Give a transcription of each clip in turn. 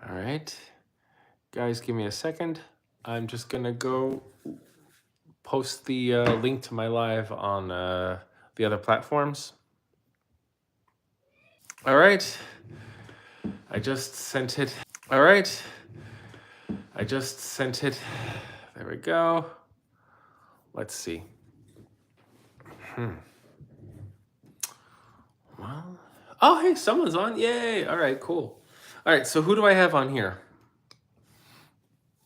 All right. Guys, give me a second. I'm just going to go post the link to my live on the other platforms. All right. I just sent it. All right. I just sent it. There we go. Let's see. Well, oh, hey, someone's on. Yay. All right, cool. All right, so who do I have on here?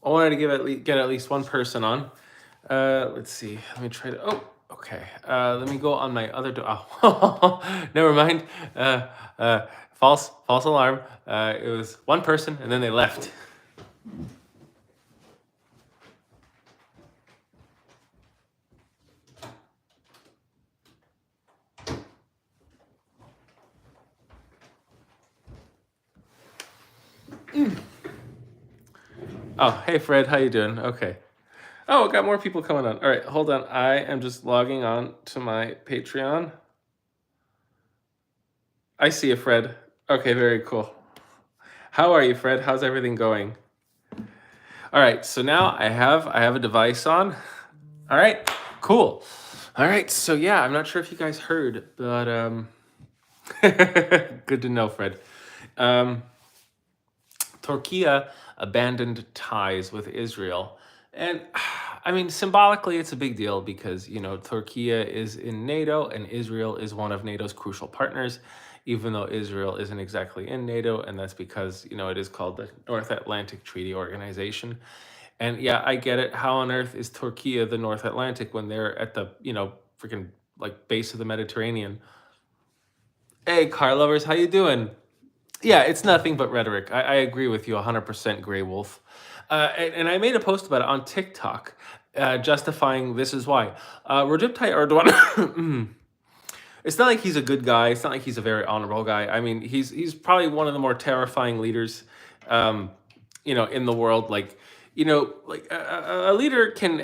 I wanted to get at least one person on. Let's see. Let me try to. Oh, okay. Let me go on my other. Oh, never mind. False alarm. It was one person, and then they left. Oh, hey Fred, how you doing? Okay. Oh, got more people coming on. All right, hold on. I am just logging on to my Patreon. I see you, Fred. Okay, very cool. How are you, Fred? How's everything going? All right, so now I have a device on. All right, cool. All right, so yeah, I'm not sure if you guys heard, but good to know, Fred. Turkey abandoned ties with Israel. And I mean, symbolically, it's a big deal because, Turkey is in NATO and Israel is one of NATO's crucial partners, even though Israel isn't exactly in NATO. And that's because, it is called the North Atlantic Treaty Organization. And yeah, I get it. How on earth is Turkey the North Atlantic when they're at the, freaking like base of the Mediterranean? Hey, car lovers, how you doing? Yeah, it's nothing but rhetoric. I agree with you 100%, Grey Wolf. And I made a post about it on TikTok, justifying this is why. Recep Tayyip Erdogan, it's not like he's a good guy. It's not like he's a very honorable guy. I mean, he's probably one of the more terrifying leaders, in the world. Like, like a leader can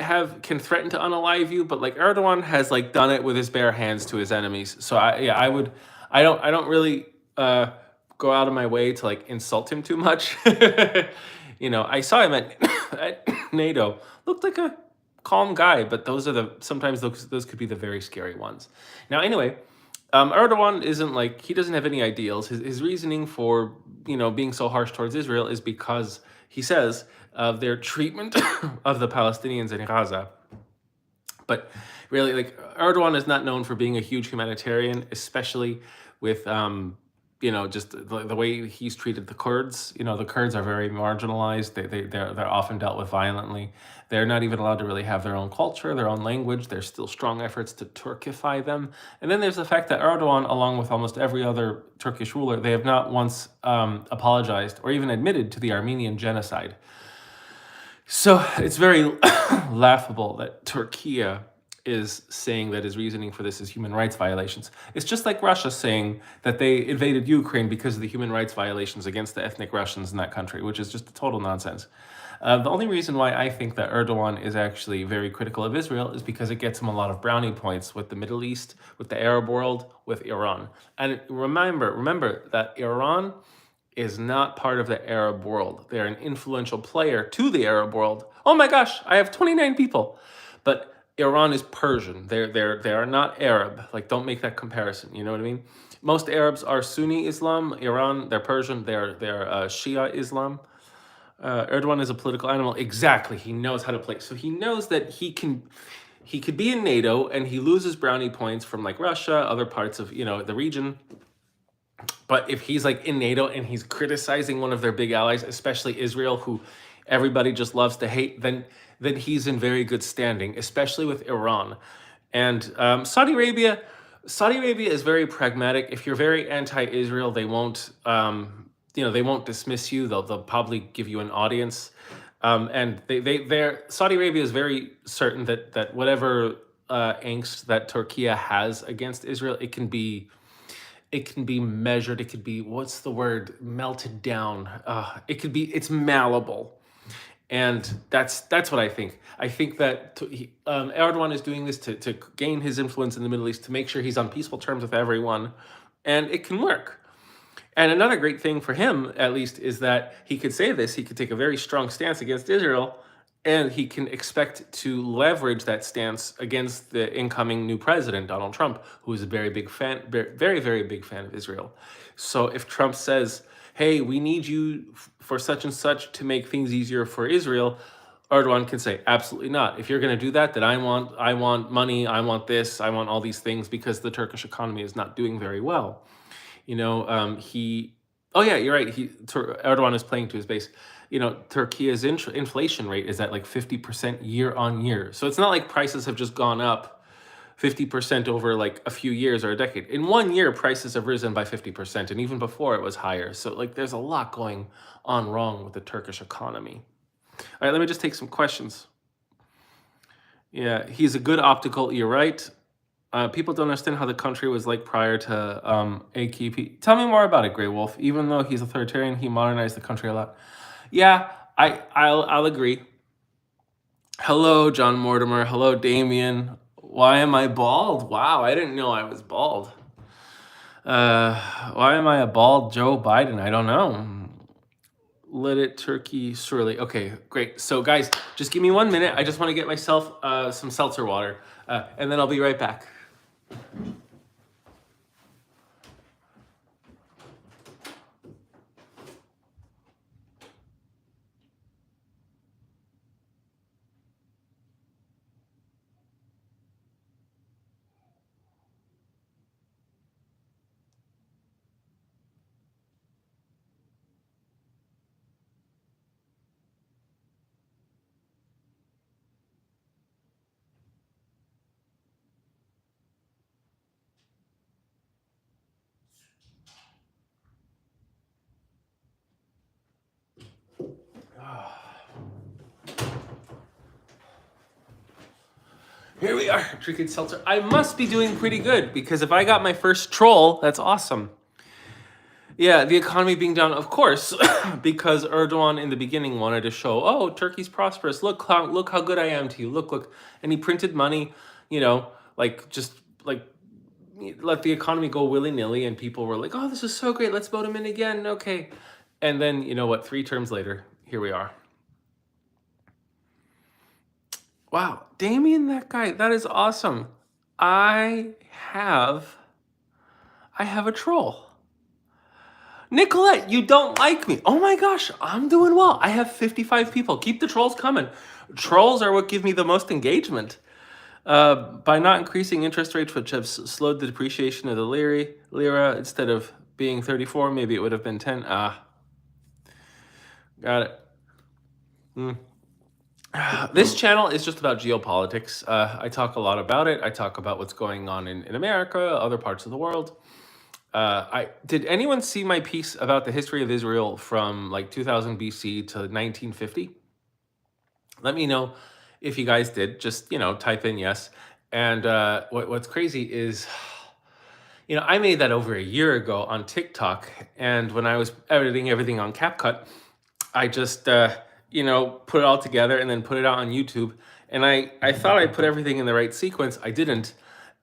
threaten to unalive you, but like Erdogan has like done it with his bare hands to his enemies. So I don't really go out of my way to like insult him too much. I saw him at at NATO. Looked like a calm guy, but sometimes those could be the very scary ones. Now, anyway, Erdogan isn't like he doesn't have any ideals. His reasoning for being so harsh towards Israel is because he says of their treatment of the Palestinians in Gaza. But really, like Erdogan is not known for being a huge humanitarian, especially with just the way he's treated the Kurds. The Kurds are very marginalized. They're often dealt with violently. They're not even allowed to really have their own culture, their own language. There's still strong efforts to Turkify them. And then there's the fact that Erdogan, along with almost every other Turkish ruler, they have not once apologized or even admitted to the Armenian genocide. So it's very laughable that Turkey is saying that his reasoning for this is human rights violations. It's just like Russia saying that they invaded Ukraine because of the human rights violations against the ethnic Russians in that country, which is just total nonsense. The only reason why I think that Erdogan is actually very critical of Israel is because it gets him a lot of brownie points with the Middle East, with the Arab world, with Iran. And remember that Iran is not part of the Arab world. They're an influential player to the Arab world. Oh my gosh, I have 29 people. But Iran is Persian. They are not Arab. Like, don't make that comparison. You know what I mean? Most Arabs are Sunni Islam. Iran, they're Persian. They're Shia Islam. Erdogan is a political animal. Exactly. He knows how to play. So he knows that he could be in NATO and he loses brownie points from like Russia, other parts of the region. But if he's like in NATO and he's criticizing one of their big allies, especially Israel, who everybody just loves to hate, then he's in very good standing, especially with Iran. And Saudi Arabia is very pragmatic. If you're very anti-Israel, they won't they won't dismiss you. They'll probably give you an audience. And Saudi Arabia is very certain that whatever angst that Turkey has against Israel, it can be measured. It could be, what's the word, melted down. It's malleable. And that's what I think. I think that Erdogan is doing this to gain his influence in the Middle East, to make sure he's on peaceful terms with everyone. And it can work. And another great thing for him, at least, is that he could say this. He could take a very strong stance against Israel, and he can expect to leverage that stance against the incoming new president, Donald Trump, who is a very big fan, very, very big fan of Israel. So if Trump says, "Hey, we need you for such and such to make things easier for Israel," Erdogan can say, "Absolutely not. If you're going to do that, then I want money, I want this, I want all these things because the Turkish economy is not doing very well." He. Oh yeah, you're right. Erdogan is playing to his base. Turkey's inflation rate is at like 50% year on year. So it's not like prices have just gone up 50% over like a few years or a decade. In 1 year, prices have risen by 50%, and even before it was higher. So like, there's a lot going on wrong with the Turkish economy. All right, let me just take some questions. Yeah, he's a good optical. You're right. People don't understand how the country was like prior to AKP. Tell me more about it, Grey Wolf. Even though he's authoritarian, he modernized the country a lot. Yeah, I'll agree. Hello, John Mortimer. Hello, Damien. Why am I bald? Wow, I didn't know I was bald. Why am I a bald Joe Biden? I don't know. Let it turkey surely. Okay, great. So, guys, just give me 1 minute. I just want to get myself some seltzer water, and then I'll be right back. Here we are, drinking seltzer. I must be doing pretty good because if I got my first troll, that's awesome. Yeah, the economy being down, of course, because Erdogan in the beginning wanted to show, oh, Turkey's prosperous. Look how good I am to you. Look, and he printed money. Just like let the economy go willy nilly, and people were like, oh, this is so great. Let's vote him in again. Okay, and then you know what? 3 terms later, here we are. Wow, Damien, that guy, that is awesome. I have a troll. Nicolette, you don't like me. Oh my gosh, I'm doing well. I have 55 people. Keep the trolls coming. Trolls are what give me the most engagement. By not increasing interest rates, which have slowed the depreciation of the lira, instead of being 34, maybe it would have been 10. Got it. This channel is just about geopolitics. I talk a lot about it. I talk about what's going on in America, other parts of the world. Did anyone see my piece about the history of Israel from like 2000 BC to 1950? Let me know if you guys did. Just type in yes. And what's crazy is, I made that over a year ago on TikTok, and when I was editing everything on CapCut, I just put it all together and then put it out on YouTube. And I thought I put everything in the right sequence. I didn't.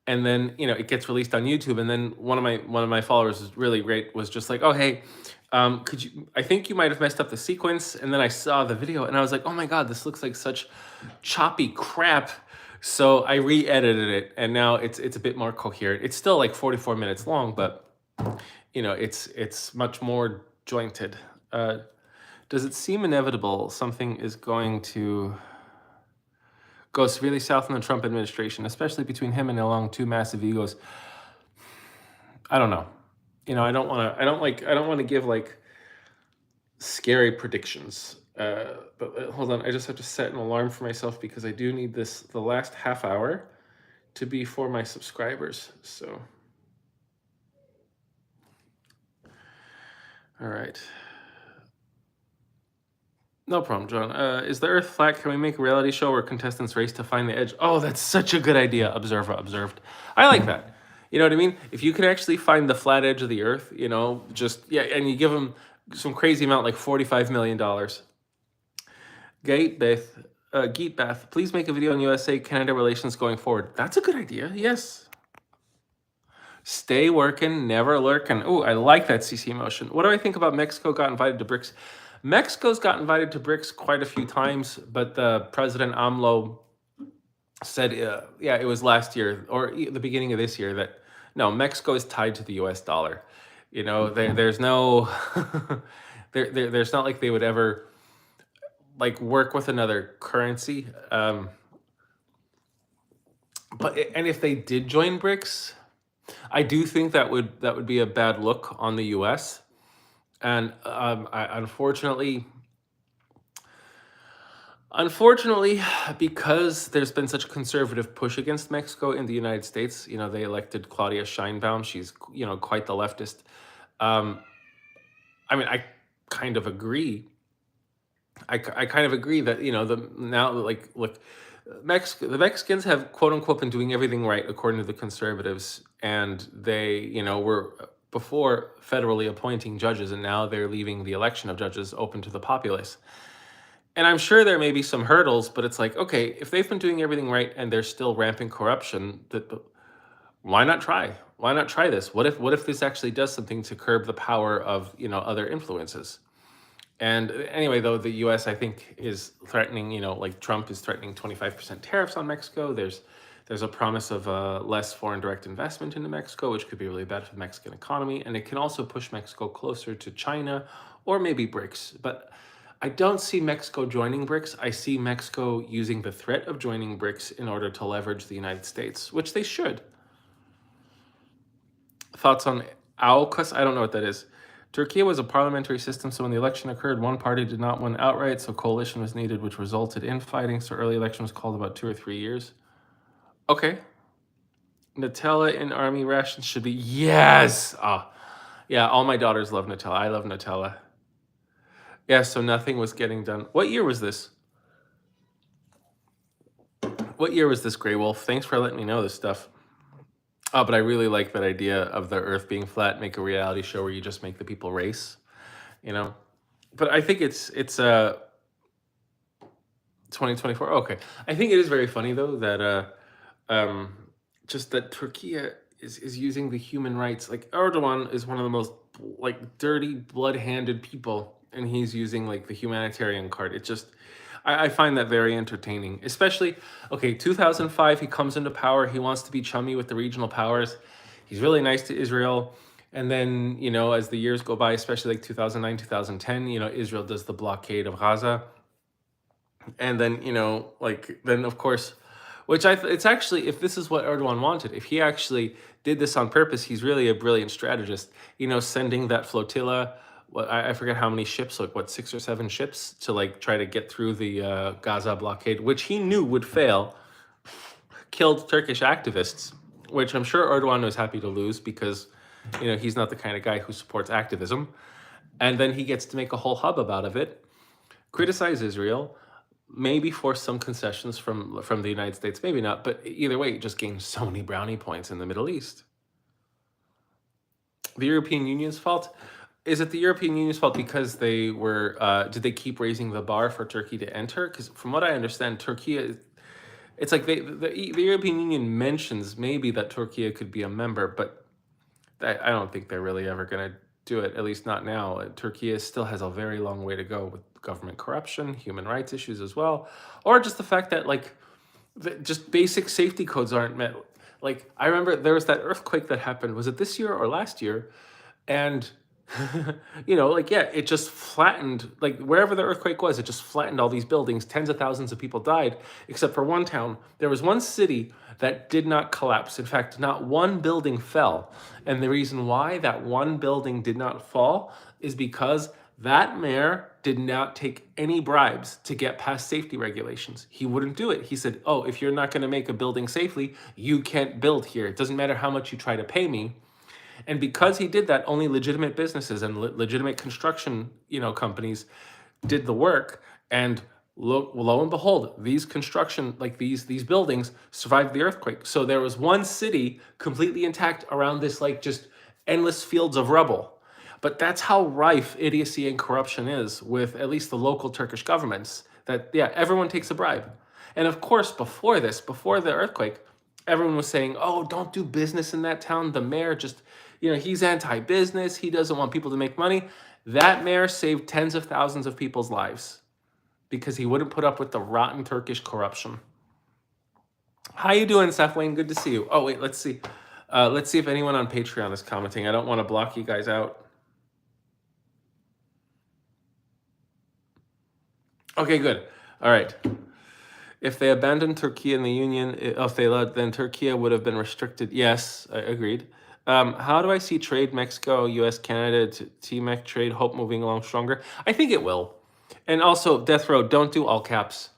And then it gets released on YouTube. And then one of my followers was really great. Was just like, oh hey, could you? I think you might have messed up the sequence. And then I saw the video and I was like, oh my god, this looks like such choppy crap. So I re-edited it, and now it's a bit more coherent. It's still like 44 minutes long, but it's much more jointed. Does it seem inevitable something is going to go severely south in the Trump administration, especially between him and Elon, two massive egos? I don't know. I don't want to give like scary predictions. But hold on, I just have to set an alarm for myself because I do need the last half hour to be for my subscribers. So, all right. No problem, John. Is the Earth flat? Can we make a reality show where contestants race to find the edge? Oh, that's such a good idea. Observer observed. I like that. You know what I mean? If you could actually find the flat edge of the Earth, and you give them some crazy amount like $45 million. Geetbath, please make a video on USA-Canada relations going forward. That's a good idea. Yes. Stay working, never lurking. Oh, I like that CC motion. What do I think about Mexico got invited to BRICS? Mexico's got invited to BRICS quite a few times, but the President AMLO said, yeah, it was last year or the beginning of this year that no, Mexico is tied to the U.S. dollar. There's no, there's not like they would ever like work with another currency. And if they did join BRICS, I do think that would be a bad look on the U.S. And unfortunately, because there's been such a conservative push against Mexico in the United States, they elected Claudia Sheinbaum. She's quite the leftist. Um, I kind of agree. I kind of agree that the now like look, the Mexicans have quote unquote been doing everything right according to the conservatives, and they were before federally appointing judges, and now they're leaving the election of judges open to the populace. And I'm sure there may be some hurdles, but it's like, okay, if they've been doing everything right and there's still rampant corruption, why not try? Why not try this? What if this actually does something to curb the power of other influences? And anyway, though, the U.S. I think is threatening, like Trump is threatening 25% tariffs on Mexico. There's a promise of less foreign direct investment into Mexico, which could be really bad for the Mexican economy, and it can also push Mexico closer to China or maybe BRICS. But I don't see Mexico joining BRICS. I see Mexico using the threat of joining BRICS in order to leverage the United States, which they should. Thoughts on AUKUS? I don't know what that is. Turkey was a parliamentary system, so when the election occurred, one party did not win outright, so coalition was needed, which resulted in fighting. So early election was called about 2 or 3 years. Okay. Nutella in army rations should be yes. Yeah, all my daughters love Nutella. I love Nutella. Yeah, so nothing was getting done. What year was this? What year was this, Grey Wolf? Thanks for letting me know this stuff. Oh, but I really like that idea of the Earth being flat. Make a reality show where you just make the people race. But I think it's 2024. Okay, I think it is very funny though that just that Turkey is using the human rights. Like Erdogan is one of the most like dirty, blood-handed people, and he's using like the humanitarian card. It just I find that very entertaining. Especially, okay, 2005, he comes into power. He wants to be chummy with the regional powers. He's really nice to Israel. And then, as the years go by, especially like 2009, 2010, Israel does the blockade of Gaza. And then, then of course, it's actually, if this is what Erdogan wanted, if he actually did this on purpose, he's really a brilliant strategist, sending that flotilla, I forget how many ships, like what, 6 or 7 ships to like try to get through the Gaza blockade, which he knew would fail, killed Turkish activists, which I'm sure Erdogan was happy to lose because, he's not the kind of guy who supports activism. And then he gets to make a whole hub about of it, criticize Israel, maybe force some concessions from the United States, maybe not, but either way, just gain so many brownie points in the Middle East. The European Union's fault? Is it the European Union's fault because they were, did they keep raising the bar for Turkey to enter? Because from what I understand, Turkey, it's like the European Union mentions maybe that Turkey could be a member, but I don't think they're really ever going to do it, at least not now. Turkey still has a very long way to go with government corruption, human rights issues as well, or just the fact that like just basic safety codes aren't met. Like I remember there was that earthquake that happened. Was it this year or last year? And it just flattened, like wherever the earthquake was, it just flattened all these buildings. Tens of thousands of people died, except for one town. There was one city that did not collapse. In fact, not one building fell. And the reason why that one building did not fall is because that mayor did not take any bribes to get past safety regulations. He wouldn't do it. He said, oh, if you're not going to make a building safely, you can't build here. It doesn't matter how much you try to pay me. And because he did that, only legitimate businesses and legitimate construction, companies did the work. And lo and behold, these construction, like these buildings survived the earthquake. So there was one city completely intact around this, like just endless fields of rubble. But that's how rife idiocy and corruption is with at least the local Turkish governments, that, yeah, everyone takes a bribe. And of course, before the earthquake, everyone was saying, "Oh, don't do business in that town." The mayor just, he's anti-business. He doesn't want people to make money. That mayor saved tens of thousands of people's lives because he wouldn't put up with the rotten Turkish corruption. How you doing, Seth Wayne? Good to see you. Oh, wait, let's see. Let's see if anyone on Patreon is commenting. I don't want to block you guys out. Okay, good. All right. If they abandoned Turkey in the Union, if they led, then Turkey would have been restricted. Yes, I agreed. How do I see trade Mexico, U.S., Canada, TMEC trade hope moving along stronger? I think it will. And also, Death Row, don't do all caps.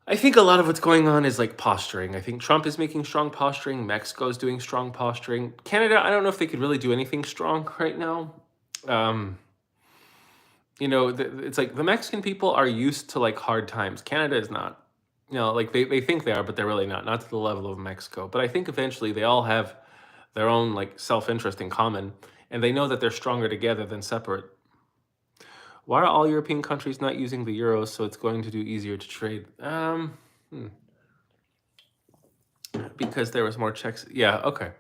I think a lot of what's going on is like posturing. I think Trump is making strong posturing. Mexico is doing strong posturing. Canada, I don't know if they could really do anything strong right now. It's like the Mexican people are used to like hard times. Canada is not. Like they think they are, but they're really not to the level of Mexico. But I think eventually they all have their own like self-interest in common, and they know that they're stronger together than separate. Why are all European countries not using the euro so it's going to do easier to trade? Because there was more checks. Yeah, okay.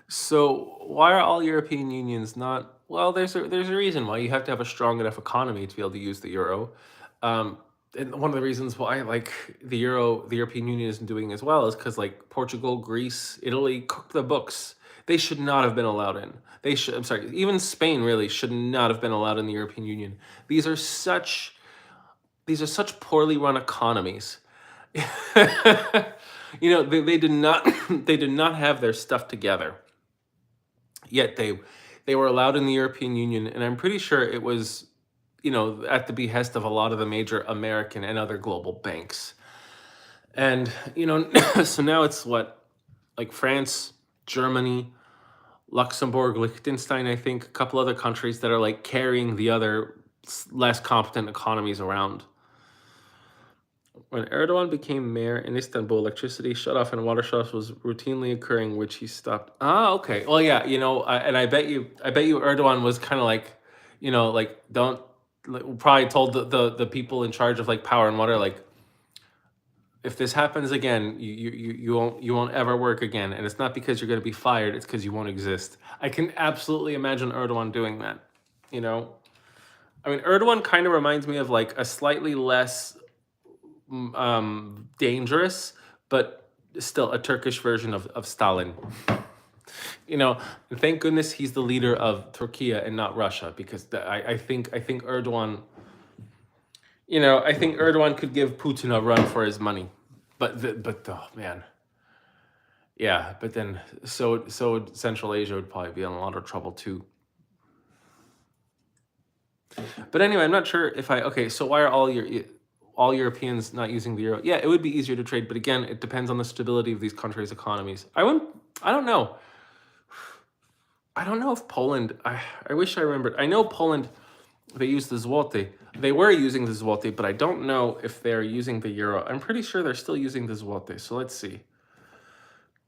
So why are all European unions not? Well, there's a reason why. You have to have a strong enough economy to be able to use the euro. And one of the reasons why like the European Union isn't doing as well is because like Portugal, Greece, Italy cooked the books. They should not have been allowed in. I'm sorry, even Spain really should not have been allowed in the European Union. These are such poorly run economies. They did not they did not have their stuff together. Yet they were allowed in the European Union, and I'm pretty sure it was, at the behest of a lot of the major American and other global banks. And so now it's like France, Germany, Luxembourg, Liechtenstein, I think, a couple other countries that are like carrying the other less competent economies around. When Erdogan became mayor in Istanbul, electricity shut-off and water shut-offs was routinely occurring, which he stopped. Ah, okay. Well, yeah, and I bet you Erdogan was kind of like, like don't probably told the people in charge of like power and water, like, if this happens again, you won't ever work again, and it's not because you're going to be fired; it's because you won't exist. I can absolutely imagine Erdogan doing that. I mean, Erdogan kind of reminds me of like a slightly less dangerous, but still a Turkish version of Stalin. Thank goodness he's the leader of Turkey and not Russia, because I think Erdogan, I think Erdogan could give Putin a run for his money, but oh man, yeah. But then so Central Asia would probably be in a lot of trouble too. But anyway, I'm not sure if okay. So why are all Europeans not using the euro? Yeah, it would be easier to trade, but again, it depends on the stability of these countries' economies. I don't know. I don't know if Poland. I wish I remembered. I know Poland. They use the zloty. They were using the zloty, but I don't know if they're using the euro. I'm pretty sure they're still using the zloty. So let's see.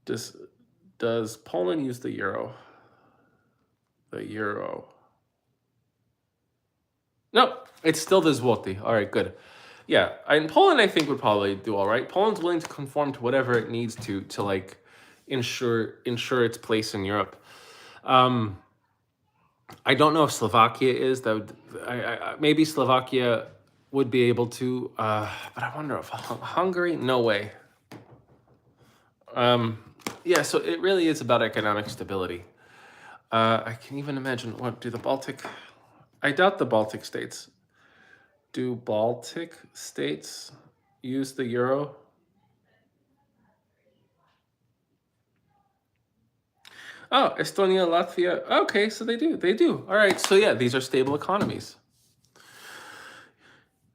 Does Poland use the euro? The euro. No, it's still the zloty. All right, good. Yeah, and Poland, I think, would probably do all right. Poland's willing to conform to whatever it needs to like ensure its place in Europe. I don't know if Slovakia is. That would, maybe Slovakia would be able to, but I wonder if Hungary. No way. Yeah, so it really is about economic stability. I can even imagine what do the Baltic. I doubt the Baltic states. Do Baltic states use the euro? Oh, Estonia, Latvia. Okay, so they do. All right, so yeah, these are stable economies.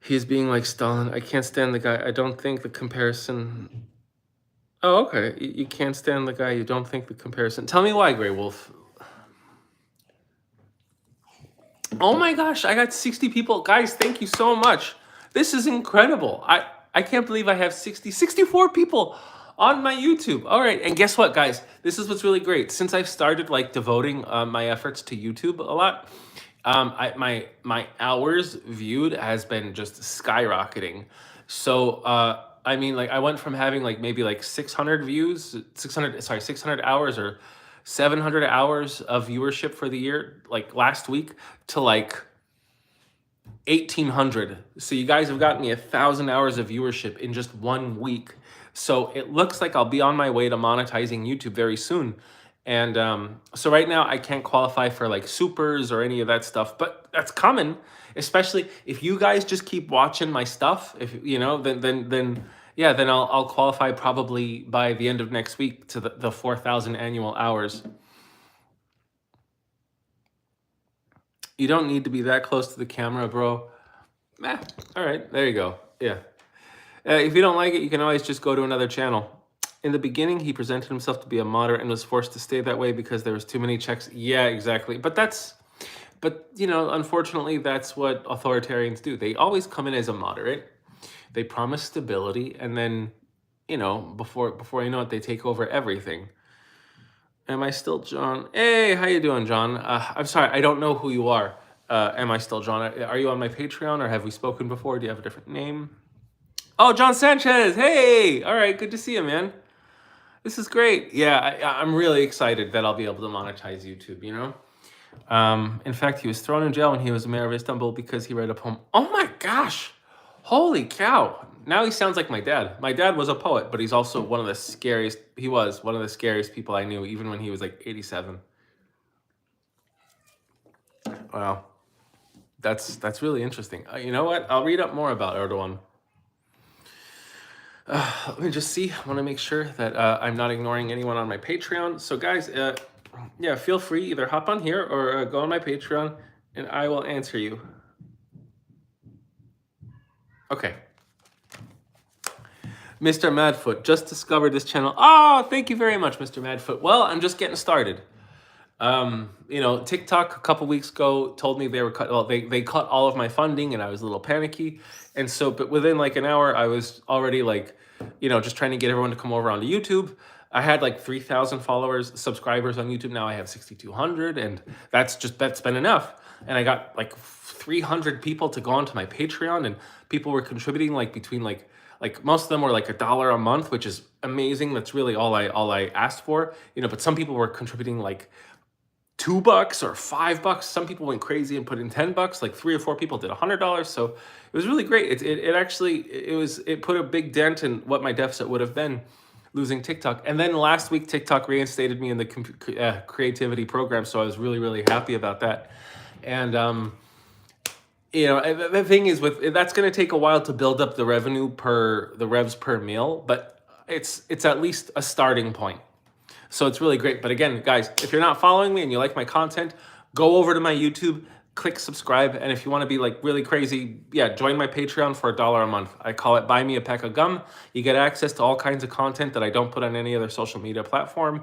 He's being like Stalin. I can't stand the guy. I don't think the comparison. Oh, okay. You can't stand the guy. You don't think the comparison. Tell me why, Grey Wolf. Oh my gosh, I got 60 people. Guys, thank you so much. This is incredible. I can't believe I have 64 people on my YouTube. All right, and guess what, guys? This is what's really great. Since I've started like devoting my efforts to YouTube a lot, my hours viewed has been just skyrocketing. So I mean, like I went from having like maybe like 600 views, 600 hours or 700 hours of viewership for the year, like last week, to like 1,800. So you guys have gotten me 1,000 hours of viewership in just 1 week. So it looks like I'll be on my way to monetizing YouTube very soon. And so right now I can't qualify for like supers or any of that stuff, but that's coming. Especially if you guys just keep watching my stuff, if you know, then yeah, then I'll qualify probably by the end of next week to the 4,000 annual hours. You don't need to be that close to the camera, bro. All right, there you go. Yeah. If you don't like it, you can always just go to another channel. In the beginning, he presented himself to be a moderate and was forced to stay that way because there was too many checks. Yeah, exactly. But you know, unfortunately, that's what authoritarians do. They always come in as a moderate. They promise stability, and then, you know, before you know it, they take over everything. Am I still John? Hey, how you doing, John? I'm sorry, I don't know who you are. Am I still John? Are you on my Patreon, or have we spoken before? Do you have a different name? Oh, John Sanchez. Hey, all right, good to see you, man. This is great. Yeah, I'm really excited that I'll be able to monetize YouTube, you know? In fact, he was thrown in jail when he was mayor of Istanbul because he read a poem. Oh my gosh. Holy cow. Now he sounds like my dad. My dad was a poet, but he's also one of the scariest. He was one of the scariest people I knew, even when he was like 87. Wow. That's really interesting. You know what? I'll read up more about Erdogan. Let me just see. I want to make sure that I'm not ignoring anyone on my Patreon. So guys, yeah, feel free, either hop on here or go on my Patreon and I will answer you. Okay. Mr. Madfoot, just discovered this channel. Oh, thank you very much, Mr. Madfoot. Well, I'm just getting started. You know, TikTok a couple weeks ago told me they were they cut all of my funding, and I was a little panicky. And so, but within like an hour, I was already like, you know, just trying to get everyone to come over onto YouTube. I had like 3,000 subscribers on YouTube. Now I have 6,200, and that's been enough. And I got like 300 people to go onto my Patreon, and people were contributing like between like most of them were like $1 a month, which is amazing. That's really all I asked for, you know. But some people were contributing like $2 or $5. Some people went crazy and put in $10. Like 3 or 4 people did $100. So it was really great. It actually put a big dent in what my deficit would have been losing TikTok. And then last week, TikTok reinstated me in the creativity program. So I was really, really happy about that. And you know, the thing is, that's going to take a while to build up the revs per meal, but it's at least a starting point. So it's really great. But again, guys, if you're not following me and you like my content, go over to my YouTube, click subscribe. And if you want to be like really crazy, yeah, join my Patreon for $1 a month. I call it Buy Me a Pack of Gum. You get access to all kinds of content that I don't put on any other social media platform.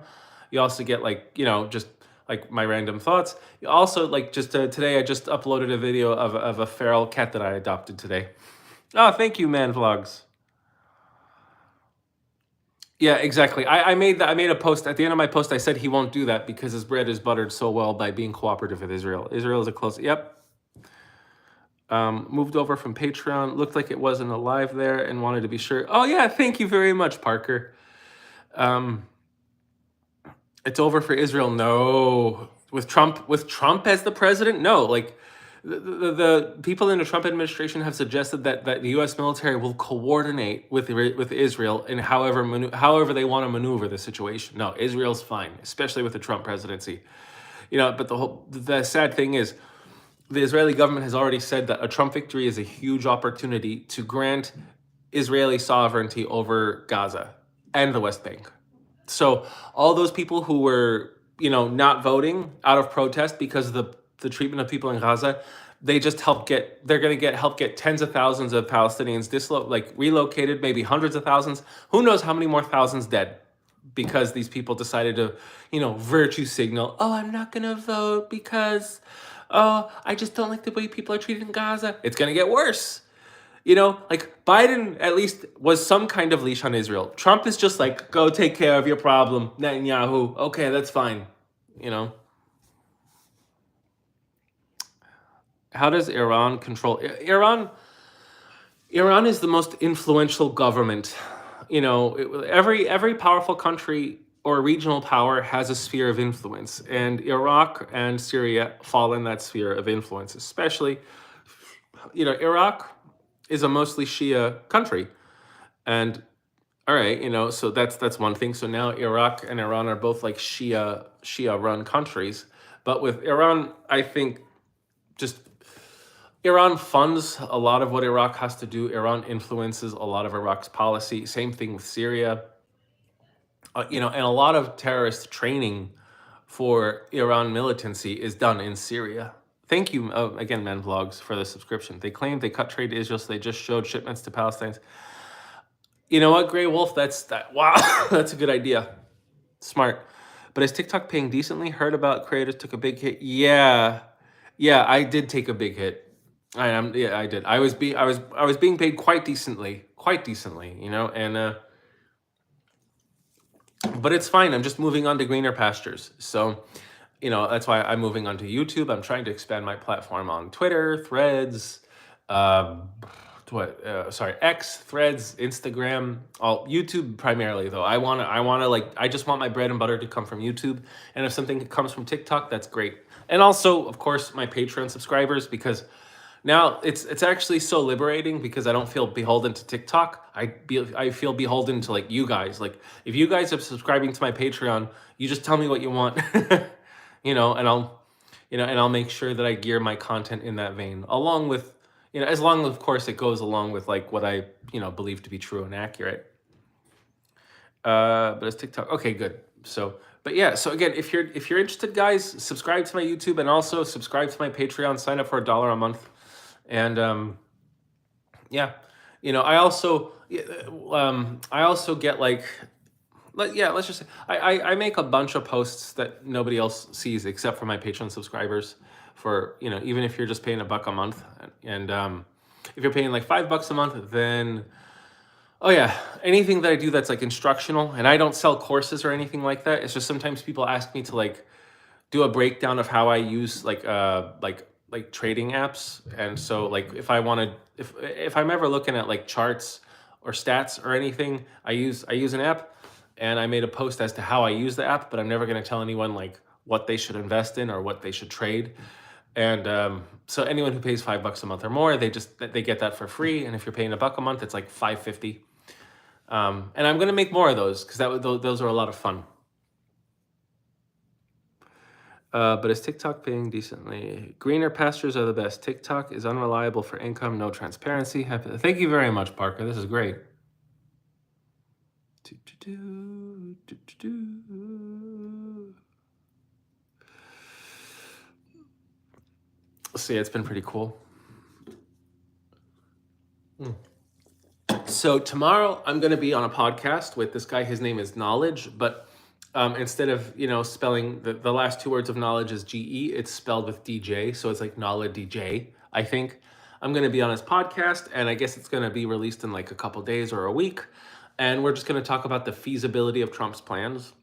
You also get like, you know, just like my random thoughts. You also like just today, I just uploaded a video of a feral cat that I adopted today. Oh, thank you, Man Vlogs. Yeah, exactly. I made a post at the end of my post. I said he won't do that because his bread is buttered so well by being cooperative with Israel. Israel is a close. Yep. Moved over from Patreon. Looked like it wasn't alive there and wanted to be sure. Oh yeah, thank you very much, Parker. It's over for Israel. No, with Trump as the president. No, like the people in the Trump administration have suggested that the U.S. military will coordinate with Israel in however they want to maneuver the situation. No, Israel's fine, especially with the Trump presidency. You know, but the sad thing is, the Israeli government has already said that a Trump victory is a huge opportunity to grant Israeli sovereignty over Gaza and the West Bank. So all those people who were, you know, not voting out of protest because of the treatment of people in Gaza, they're going to help get tens of thousands of Palestinians relocated, maybe hundreds of thousands. Who knows how many more thousands dead because these people decided to, you know, virtue signal. Oh, I'm not going to vote because, oh, I just don't like the way people are treated in Gaza. It's going to get worse. You know, like Biden at least was some kind of leash on Israel. Trump is just like, go take care of your problem, Netanyahu. Okay, that's fine. You know. How does Iran control Iran? Iran is the most influential government. Every powerful country or regional power has a sphere of influence, and Iraq and Syria fall in that sphere of influence. Especially, Iraq is a mostly Shia country, and all right, so that's one thing. So now Iraq and Iran are both like Shia run countries, but with Iran, I think just Iran funds a lot of what Iraq has to do. Iran influences a lot of Iraq's policy. Same thing with Syria. And a lot of terrorist training for Iran militancy is done in Syria. Thank you again, Men Vlogs, for the subscription. They claimed they cut trade to Israel, so they just showed shipments to Palestine. You know what, Grey Wolf? Wow, that's a good idea. Smart. But is TikTok paying decently? Heard about creators took a big hit. Yeah, I did take a big hit. I did. I was being paid quite decently, and but it's fine. I'm just moving on to greener pastures. So, that's why I'm moving on to YouTube. I'm trying to expand my platform on Twitter, Threads, um, X, Threads, Instagram, all YouTube primarily though. I just want my bread and butter to come from YouTube. And if something comes from TikTok, that's great. And also, of course, my Patreon subscribers, because now it's actually so liberating because I don't feel beholden to TikTok. I feel beholden to like you guys. Like if you guys are subscribing to my Patreon, you just tell me what you want, and I'll make sure that I gear my content in that vein, along with as long as of course it goes along with like what I believe to be true and accurate. But it's TikTok. Okay, good. So, but yeah. So again, if you're interested, guys, subscribe to my YouTube and also subscribe to my Patreon. Sign up for $1 a month. And yeah, I also get like, let's just say I make a bunch of posts that nobody else sees except for my Patreon subscribers. For even if you're just paying $1 a month, and if you're paying like $5 a month, then oh yeah, anything that I do that's like instructional, and I don't sell courses or anything like that. It's just sometimes people ask me to like do a breakdown of how I use like trading apps. And so like if I'm ever looking at like charts or stats or anything, I use an app, and I made a post as to how I use the app, but I'm never going to tell anyone like what they should invest in or what they should trade. And so anyone who pays $5 a month or more, they get that for free. And if you're paying $1 a month, it's like $5.50. And I'm going to make more of those because those are a lot of fun. But is TikTok paying decently? Greener pastures are the best. TikTok is unreliable for income, no transparency. Thank you very much, Parker. This is great. See, it's been pretty cool. So tomorrow I'm going to be on a podcast with this guy. His name is Knowledge, but instead of spelling the last two words of knowledge is GE, it's spelled with DJ, so it's like Knowledge DJ. I think I'm going to be on his podcast, and I guess it's going to be released in like a couple days or a week, and we're just going to talk about the feasibility of Trump's plans.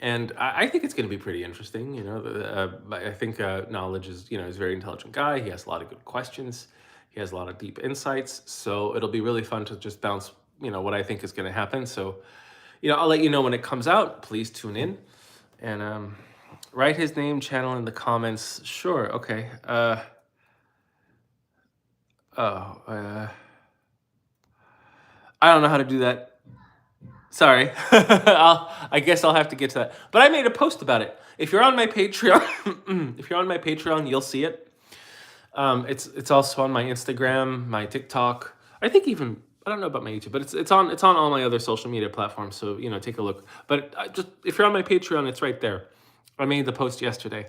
And I think it's going to be pretty interesting. I think Knowledge is is a very intelligent guy. He has a lot of good questions. He has a lot of deep insights. So it'll be really fun to just bounce what I think is going to happen. So I'll let you know when it comes out. Please tune in and write his name channel in the comments. Sure. Okay. I don't know how to do that. Sorry. I guess I'll have to get to that. But I made a post about it. If you're on my Patreon, you'll see it. It's also on my Instagram, my TikTok. I think even I don't know about my YouTube, but it's on all my other social media platforms. So take a look. But if you're on my Patreon, it's right there. I made the post yesterday,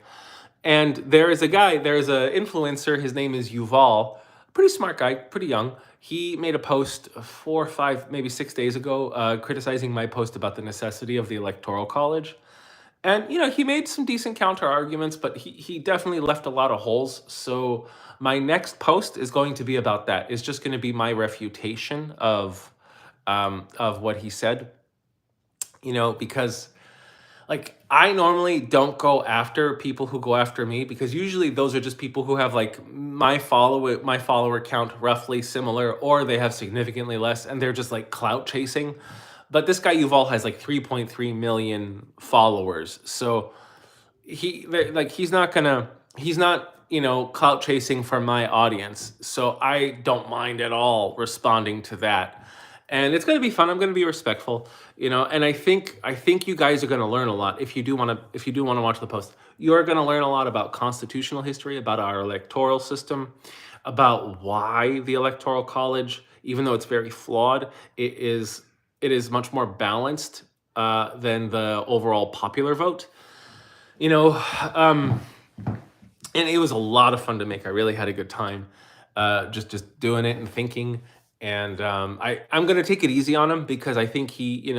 and there's an influencer. His name is Yuval. Pretty smart guy, pretty young. He made a post 4, 5, maybe 6 days ago, criticizing my post about the necessity of the Electoral College. And, he made some decent counter arguments, but he definitely left a lot of holes. So my next post is going to be about that. It's just going to be my refutation of what he said, because like I normally don't go after people who go after me because usually those are just people who have like my follower count roughly similar, or they have significantly less and they're just like clout chasing. But this guy Yuval has like 3.3 million followers. So like he's not, clout chasing for my audience. So I don't mind at all responding to that. And it's going to be fun. I'm going to be respectful, and I think you guys are going to learn a lot if you do want to watch the post. You're going to learn a lot about constitutional history, about our electoral system, about why the electoral college, even though it's very flawed, it is much more balanced than the overall popular vote. You know, um, and it was a lot of fun to make. I really had a good time, just doing it and thinking. And I'm gonna take it easy on him because I think he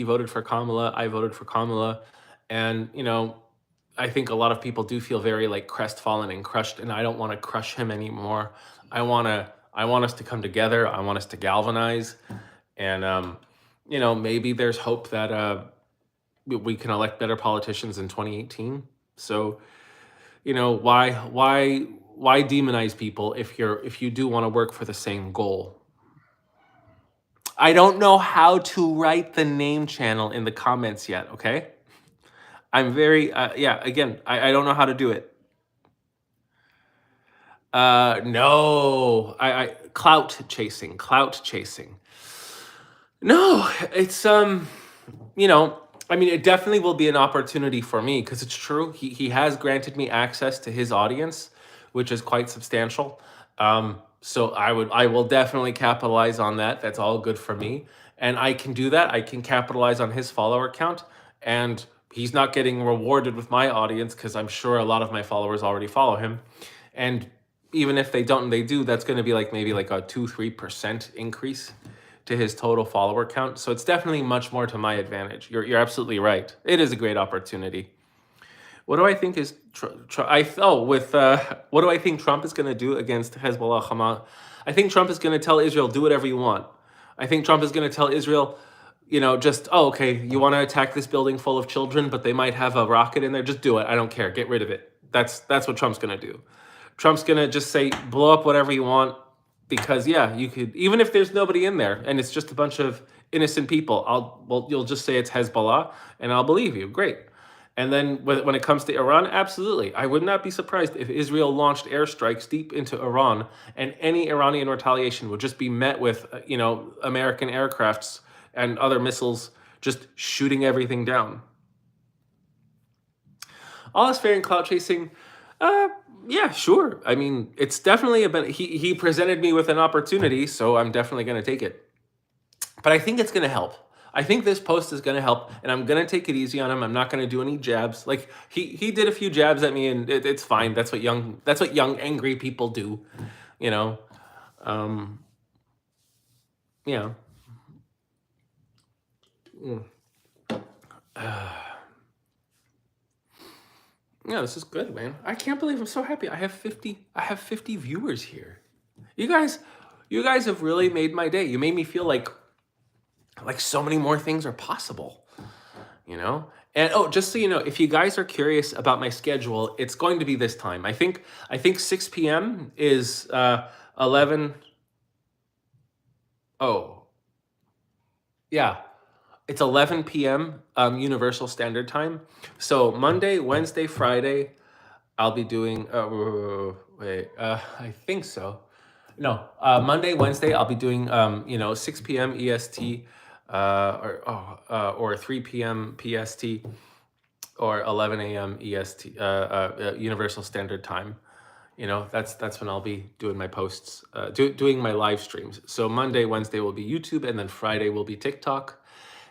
voted for Kamala. I voted for Kamala, and I think a lot of people do feel very like crestfallen and crushed, and I don't want to crush him anymore. I want us to come together. I want us to galvanize, and maybe there's hope that we can elect better politicians in 2018. So why demonize people if you do want to work for the same goal? I don't know how to write the name channel in the comments yet. Okay, I'm very yeah. Again, I don't know how to do it. No, I clout chasing. No, it's you know, I mean, it definitely will be an opportunity for me because it's true. He has granted me access to his audience, which is quite substantial. So I will definitely capitalize on that. That's all good for me, and I can do that. I can capitalize on his follower count, and he's not getting rewarded with my audience because I'm sure a lot of my followers already follow him, and even if they don't and they do, that's going to be like maybe like a 2-3% increase to his total follower count. So it's definitely much more to my advantage. You're absolutely right. It is a great opportunity. What do I think is what do I think Trump is going to do against Hezbollah Hamas? I think Trump is going to tell Israel do whatever you want. I think Trump is going to tell Israel, just okay, you want to attack this building full of children, but they might have a rocket in there. Just do it. I don't care. Get rid of it. That's what Trump's going to do. Trump's going to just say blow up whatever you want because yeah, you could, even if there's nobody in there and it's just a bunch of innocent people. You'll just say it's Hezbollah and I'll believe you. Great. And then when it comes to Iran, absolutely. I would not be surprised if Israel launched airstrikes deep into Iran and any Iranian retaliation would just be met with, American aircrafts and other missiles just shooting everything down. All this fair and clout chasing, uh, yeah, sure. I mean, it's definitely he presented me with an opportunity, so I'm definitely going to take it. But I think it's going to help. I think this post is going to help, and I'm going to take it easy on him. I'm not going to do any jabs. Like he did a few jabs at me, and it's fine. That's what young angry people do, you know. Um, yeah. Mm. Yeah, this is good, man. I can't believe I'm so happy. I have 50 viewers here. You guys you guys have really made my day. You made me feel like so many more things are possible, you know? And oh, just so you know, if you guys are curious about my schedule, it's going to be this time. I think 6 p.m. is 11. Oh, yeah. It's 11 p.m. Universal Standard Time. So Monday, Wednesday, Friday, I'll be doing. Wait, I think so. No, Monday, Wednesday, I'll be doing 6 p.m. EST, or 3 p.m. PST, or 11 a.m. EST, Universal Standard Time. That's when I'll be doing my posts, doing my live streams. So Monday, Wednesday will be YouTube, and then Friday will be TikTok.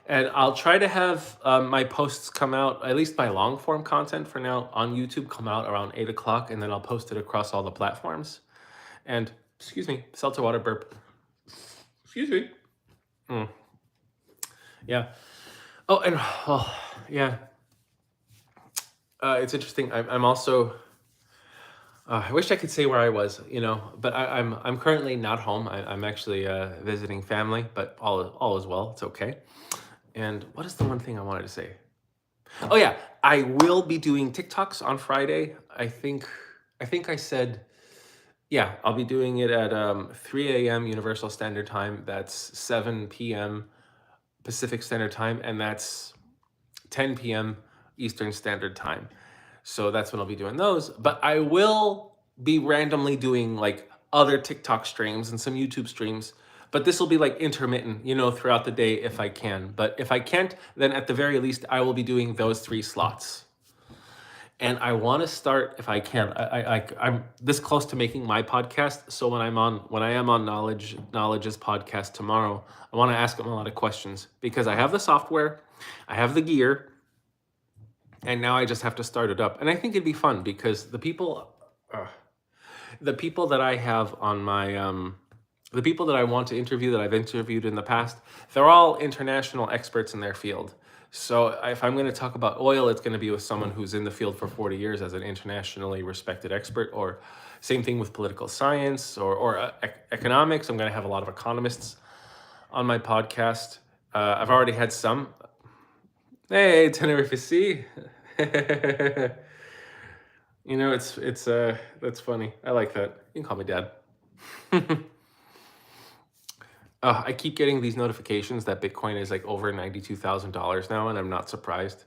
And I'll try to have my posts come out, at least my long form content for now on YouTube, come out around 8 o'clock, and then I'll post it across all the platforms. And excuse me, seltzer water burp. Excuse me. Mm, yeah. Oh, and oh, yeah. It's interesting. I'm also. I wish I could say where I was, but I'm currently not home. I'm actually visiting family, but all is well. It's okay. And what is the one thing I wanted to say? Oh yeah, I will be doing TikToks on Friday. I think I said, yeah, I'll be doing it at 3 a.m. Universal Standard Time. That's 7 p.m. Pacific Standard Time, and that's 10 p.m. Eastern Standard Time. So that's when I'll be doing those. But I will be randomly doing like other TikTok streams and some YouTube streams. But this will be like intermittent, throughout the day if I can. But if I can't, then at the very least, I will be doing those 3 slots. And I want to start if I can. I'm this close to making my podcast, so when I am on Knowledge's podcast tomorrow, I want to ask him a lot of questions because I have the software, I have the gear, and now I just have to start it up. And I think it'd be fun because the people that I have on my the people that I want to interview that I've interviewed in the past, they're all international experts in their field. So if I'm going to talk about oil, it's going to be with someone who's in the field for 40 years as an internationally respected expert, or same thing with political science or economics. I'm going to have a lot of economists on my podcast. I've already had some. Hey, Tenerife C. It's that's funny. I like that. You can call me Dad. I keep getting these notifications that Bitcoin is like over $92,000 now, and I'm not surprised.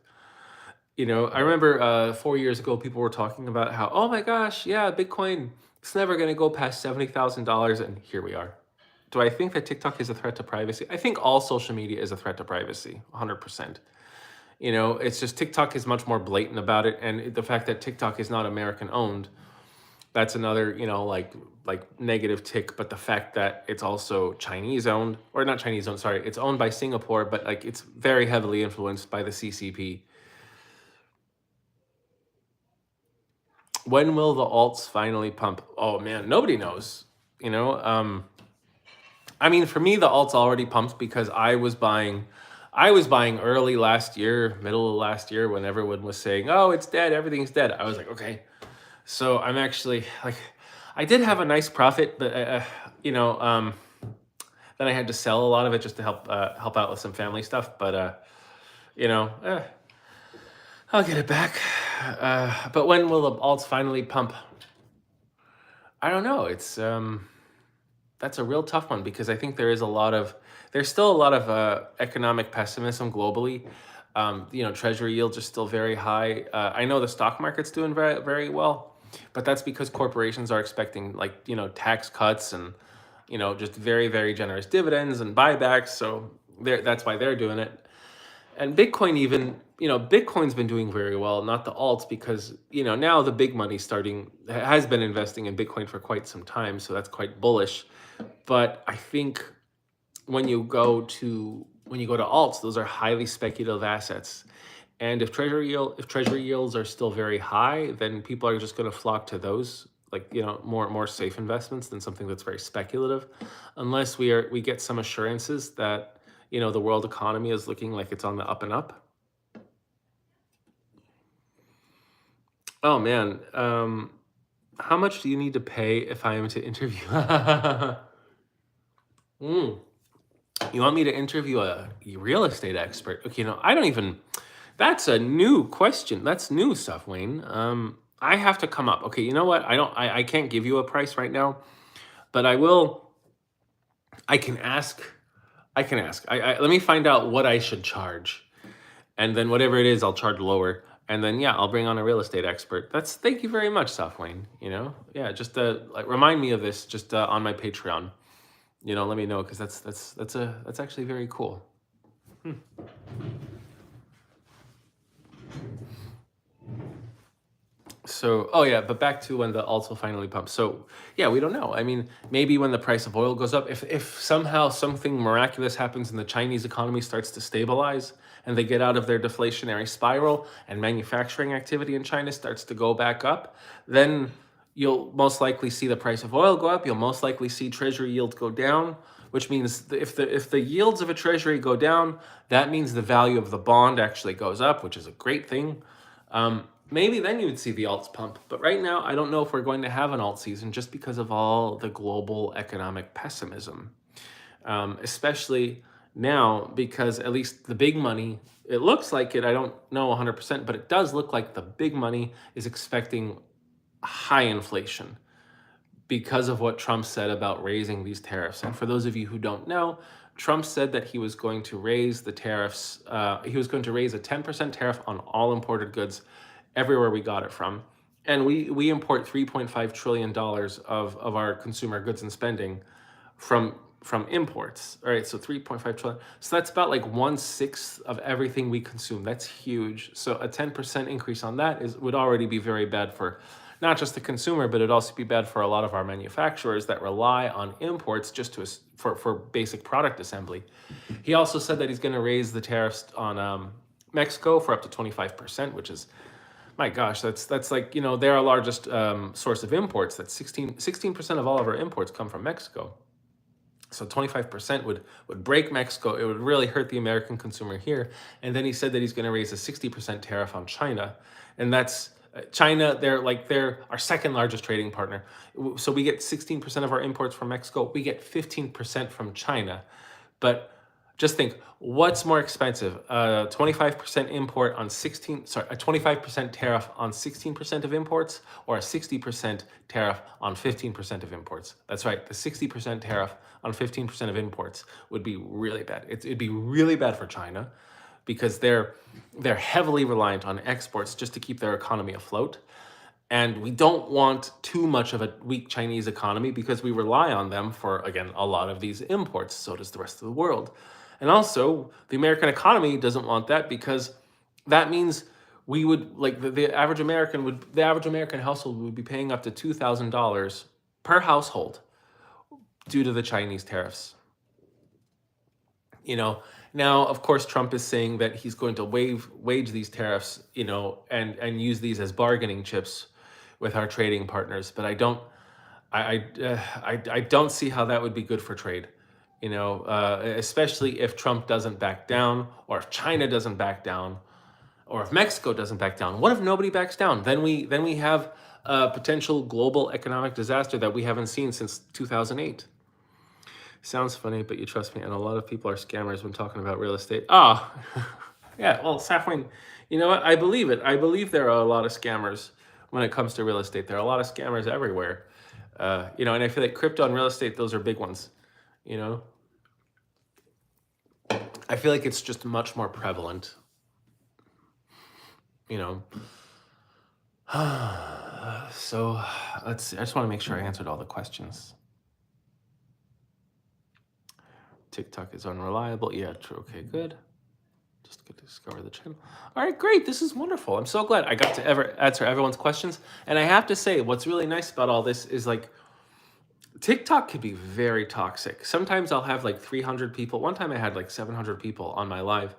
I remember 4 years ago, people were talking about how, oh my gosh, yeah, Bitcoin, it's never going to go past $70,000, and here we are. Do I think that TikTok is a threat to privacy? I think all social media is a threat to privacy, 100%. It's just TikTok is much more blatant about it, and the fact that TikTok is not American owned, that's another, like negative tick. But the fact that it's also Chinese owned, or not Chinese owned, sorry, it's owned by Singapore, but like it's very heavily influenced by the CCP. When will the alts finally pump? Oh man, nobody knows. I mean, for me, the alts already pumped because I was buying early last year, middle of last year, when everyone was saying, "Oh, it's dead, everything's dead." I was like, okay. So I'm actually like, I did have a nice profit, but then I had to sell a lot of it just to help out with some family stuff. But you know, eh, I'll get it back. But when will the alts finally pump? I don't know. It's That's a real tough one because I think there's still a lot of economic pessimism globally. Treasury yields are still very high. I know the stock market's doing very, very well, but that's because corporations are expecting tax cuts and just very, very generous dividends and buybacks. So that's why they're doing it. And Bitcoin, even Bitcoin's been doing very well, not the alts, because now the big money has been investing in Bitcoin for quite some time, so that's quite bullish. But I think when you go to alts, those are highly speculative assets. And if treasury yields are still very high, then people are just going to flock to those, like more safe investments than something that's very speculative, unless we get some assurances that the world economy is looking like it's on the up and up. Oh man, how much do you need to pay if I am to interview? Mm. You want me to interview a real estate expert? Okay, I don't even. That's a new question. That's new stuff, Wayne. I have to come up. Okay, you know what? I can't give you a price right now, but I will. I can ask. I can ask. Let me find out what I should charge, and then whatever it is, I'll charge lower. And then yeah, I'll bring on a real estate expert. Thank you very much, South Wayne. Yeah, just like remind me of this just on my Patreon. Let me know because that's actually very cool. So, oh yeah, but back to when the alts will finally pump. So, yeah, we don't know. I mean, maybe when the price of oil goes up, if somehow something miraculous happens and the Chinese economy starts to stabilize and they get out of their deflationary spiral and manufacturing activity in China starts to go back up, then you'll most likely see the price of oil go up. You'll most likely see treasury yields go down, which means if the yields of a treasury go down, that means the value of the bond actually goes up, which is a great thing. Maybe then you would see the alts pump. But right now, I don't know if we're going to have an alt season just because of all the global economic pessimism. Especially now because at least the big money, it looks like it, I don't know 100%, but it does look like the big money is expecting high inflation because of what Trump said about raising these tariffs. And for those of you who don't know, Trump said that he was going to raise the tariffs. He was going to raise a 10% tariff on all imported goods everywhere we got it from. And we import $3.5 trillion of our consumer goods and spending from imports. All right, so 3.5 trillion. So that's about like 1/6 of everything we consume. That's huge. So a 10% increase on that would already be very bad for not just the consumer, but it'd also be bad for a lot of our manufacturers that rely on imports just for basic product assembly. He also said that he's going to raise the tariffs on Mexico for up to 25%, which is, my gosh, that's like, they're our largest source of imports. That's 16% of all of our imports come from Mexico. So 25% would break Mexico. It would really hurt the American consumer here. And then he said that he's going to raise a 60% tariff on China. And that's China, they're our second largest trading partner. So we get 16% of our imports from Mexico. We get 15% from China. But just think, what's more expensive? 25% import on 25% tariff on 16% of imports, or a 60% tariff on 15% of imports? That's right, the 60% tariff on 15% of imports would be really bad. It'd be really bad for China because they're heavily reliant on exports just to keep their economy afloat. And we don't want too much of a weak Chinese economy because we rely on them for, again, a lot of these imports. So does the rest of the world. And also, the American economy doesn't want that because that means we would, like, the average American household would be paying up to $2,000 per household due to the Chinese tariffs. Now, of course, Trump is saying that he's going to wage these tariffs, and use these as bargaining chips with our trading partners. But I don't see how that would be good for trade. Especially if Trump doesn't back down, or if China doesn't back down, or if Mexico doesn't back down. What if nobody backs down? Then we have a potential global economic disaster that we haven't seen since 2008. Sounds funny, but you trust me, and a lot of people are scammers when talking about real estate. Ah, yeah, well, Safwin, you know what? I believe it. I believe there are a lot of scammers when it comes to real estate. There are a lot of scammers everywhere. And I feel like crypto and real estate, those are big ones. I feel like it's just much more prevalent. So let's see. I just want to make sure I answered all the questions. TikTok is unreliable. Yeah, true. Okay, good. Just get to discover the channel. All right, great. This is wonderful. I'm so glad I got to answer everyone's questions. And I have to say, what's really nice about all this is, like, TikTok can be very toxic. Sometimes I'll have like 300 people. One time I had like 700 people on my live.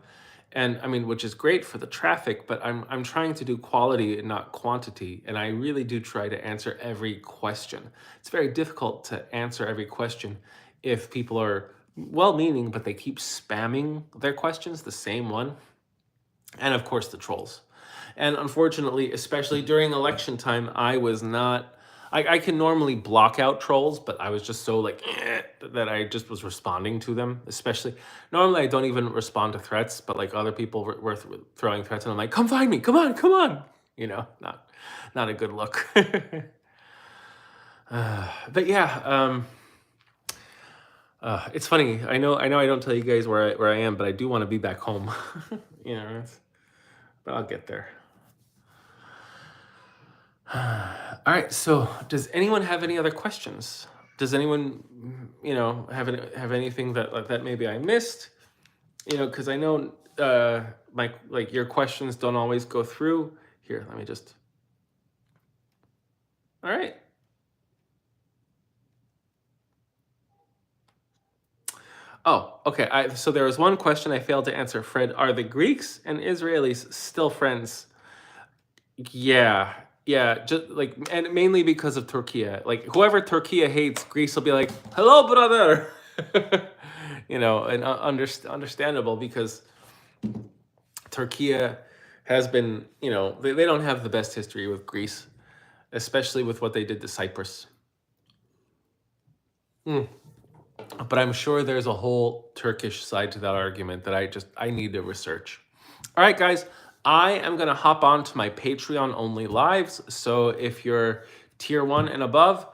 And I mean, which is great for the traffic, but I'm trying to do quality and not quantity. And I really do try to answer every question. It's very difficult to answer every question if people are well-meaning, but they keep spamming their questions, the same one. And of course, the trolls. And unfortunately, especially during election time, I can normally block out trolls, but I was just so that I just was responding to them. Especially, normally I don't even respond to threats, but like other people were throwing threats, and I'm like, come find me, come on. Not a good look. But yeah, it's funny. I know I don't tell you guys where I am, but I do want to be back home. But I'll get there. All right. So, does anyone have any other questions? Does anyone, have anything that maybe I missed? Because I know your questions don't always go through. Here, let me just. All right. Oh, okay. So there was one question I failed to answer, Fred. Are the Greeks and Israelis still friends? Yeah, just and mainly because of Turkey. Like, whoever Turkey hates, Greece will be like, "Hello, brother," and understandable because Turkey has been, they don't have the best history with Greece, especially with what they did to Cyprus. but I'm sure there's a whole Turkish side to that argument that I need to research. All right, guys, I am going to hop on to my Patreon only lives. So if you're tier 1 and above,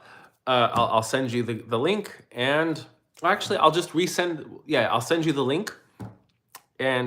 I'll send you the link. And actually, I'll just resend. Yeah, I'll send you the link. And